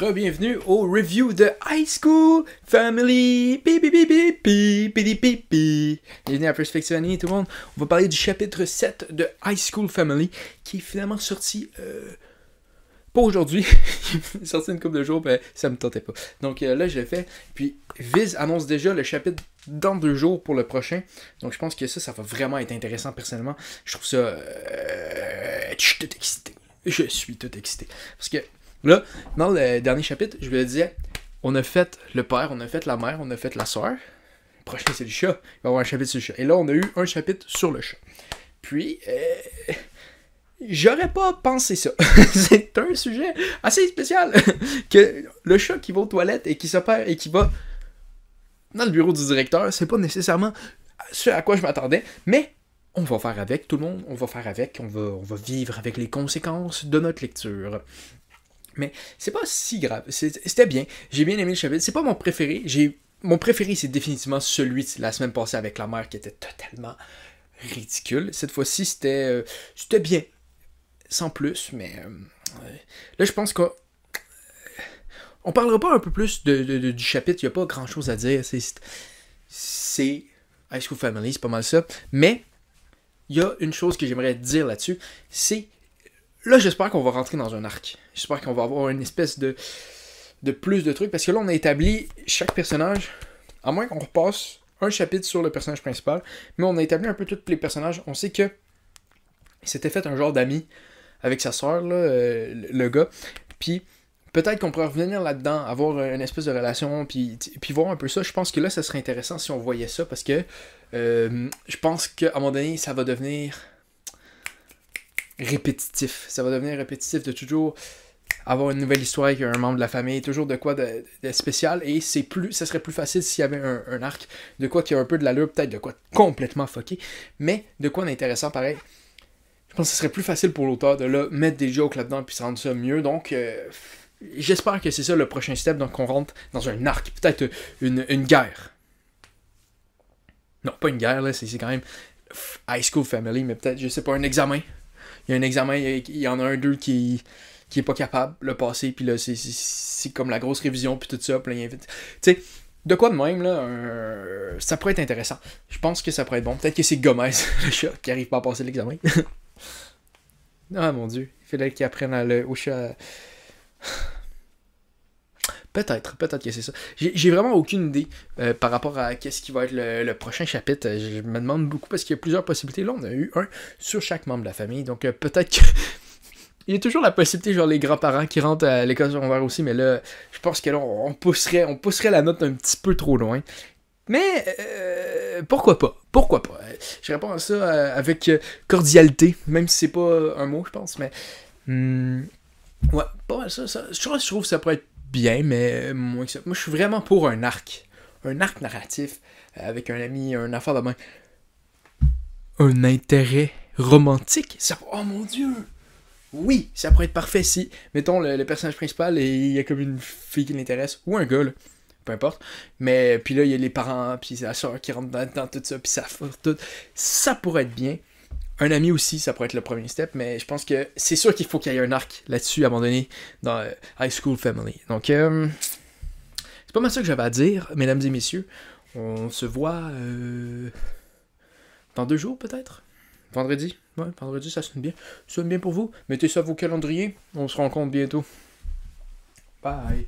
Bienvenue au review de High School Family. Bienvenue à Perspective Anime, tout le monde. On va parler du chapitre 7 de High School Family qui est finalement sorti pas aujourd'hui. Il est sorti une couple de jours, mais ça me tentait pas. Donc là, je l'ai fait. Puis Viz annonce déjà le chapitre dans 2 jours pour le prochain. Donc je pense que ça va vraiment être intéressant personnellement. Je trouve ça. Je suis tout excité. Je suis tout excité. Parce que là, dans le dernier chapitre, je me disais, on a fait le père, on a fait la mère, on a fait la soeur. Le prochain, c'est le chat. Il va y avoir un chapitre sur le chat. Et là, on a eu un chapitre sur le chat. Puis, j'aurais pas pensé ça. C'est un sujet assez spécial. Que le chat qui va aux toilettes et qui se perd et qui va dans le bureau du directeur, c'est pas nécessairement ce à quoi je m'attendais, mais on va faire avec, tout le monde, on va faire avec, on va vivre avec les conséquences de notre lecture. Mais c'est pas si grave, c'était bien, j'ai bien aimé le chapitre, c'est pas mon préféré, mon préféré c'est définitivement celui de la semaine passée avec la mère qui était totalement ridicule. Cette fois-ci c'était bien, sans plus, mais là je pense qu'on parlera pas un peu plus du chapitre, il n'y a pas grand chose à dire, c'est High School Family, c'est pas mal ça, mais il y a une chose que j'aimerais dire là-dessus, c'est, là j'espère qu'on va rentrer dans un arc, j'espère qu'on va avoir une espèce de plus de trucs, parce que là on a établi chaque personnage, à moins qu'on repasse un chapitre sur le personnage principal, mais on a établi un peu tous les personnages, on sait que il s'était fait un genre d'ami avec sa soeur, là, le gars, puis peut-être qu'on pourrait revenir là-dedans, avoir une espèce de relation, puis voir un peu ça. Je pense que là, ça serait intéressant si on voyait ça, parce que je pense qu'à un moment donné, ça va devenir répétitif. Ça va devenir répétitif de toujours avoir une nouvelle histoire avec un membre de la famille, toujours de quoi de spécial, et ça serait plus facile s'il y avait un arc, de quoi qui a un peu de l'allure, peut-être de quoi complètement fucké, mais de quoi d'intéressant pareil. Je pense que ce serait plus facile pour l'auteur de là, mettre des jokes là-dedans, puis rendre ça mieux, donc... j'espère que c'est ça le prochain step, donc on rentre dans un arc, peut-être une guerre. Non, pas une guerre, là, c'est quand même High School Family, mais peut-être, je sais pas, un examen. Il y a un examen, il y en a un d'eux qui est pas capable, le passer, puis là, c'est comme la grosse révision, puis tout ça, puis là, il invite... Tu sais, de quoi de même, là, ça pourrait être intéressant. Je pense que ça pourrait être bon. Peut-être que c'est Gomez, le chat, qui arrive pas à passer l'examen. Ah, mon Dieu, il fallait qu'il apprenne au chat... Peut-être que c'est ça. J'ai vraiment aucune idée par rapport à qu'est-ce qui va être le prochain chapitre. Je me demande beaucoup parce qu'il y a plusieurs possibilités. Là, on a eu un sur chaque membre de la famille. Donc peut-être que... Il y a toujours la possibilité, genre les grands-parents qui rentrent à l'école secondaire aussi. Mais là, je pense que là, on pousserait la note un petit peu trop loin. Mais pourquoi pas? Pourquoi pas? Je réponds à ça avec cordialité. Même si c'est pas un mot, je pense. Mais... ouais, pas mal ça. Je trouve que ça pourrait être bien, mais moins que ça. Moi, je suis vraiment pour un arc. Un arc narratif avec un ami, un affaire de main. Un intérêt romantique. Oh mon Dieu! Oui, ça pourrait être parfait si, mettons, le personnage principal, et il y a comme une fille qui l'intéresse, ou un gars, là. Peu importe. Mais, puis là, il y a les parents, puis la soeur qui rentre dans tout ça, puis ça fait tout. Ça pourrait être bien. Un ami aussi, ça pourrait être le premier step, mais je pense que c'est sûr qu'il faut qu'il y ait un arc là-dessus à un moment donné dans High School Family. Donc, c'est pas mal ça que j'avais à dire, mesdames et messieurs. On se voit dans 2 jours peut-être. Vendredi. Ouais, vendredi, ça sonne bien. Ça sonne bien pour vous. Mettez ça à vos calendriers. On se rencontre bientôt. Bye.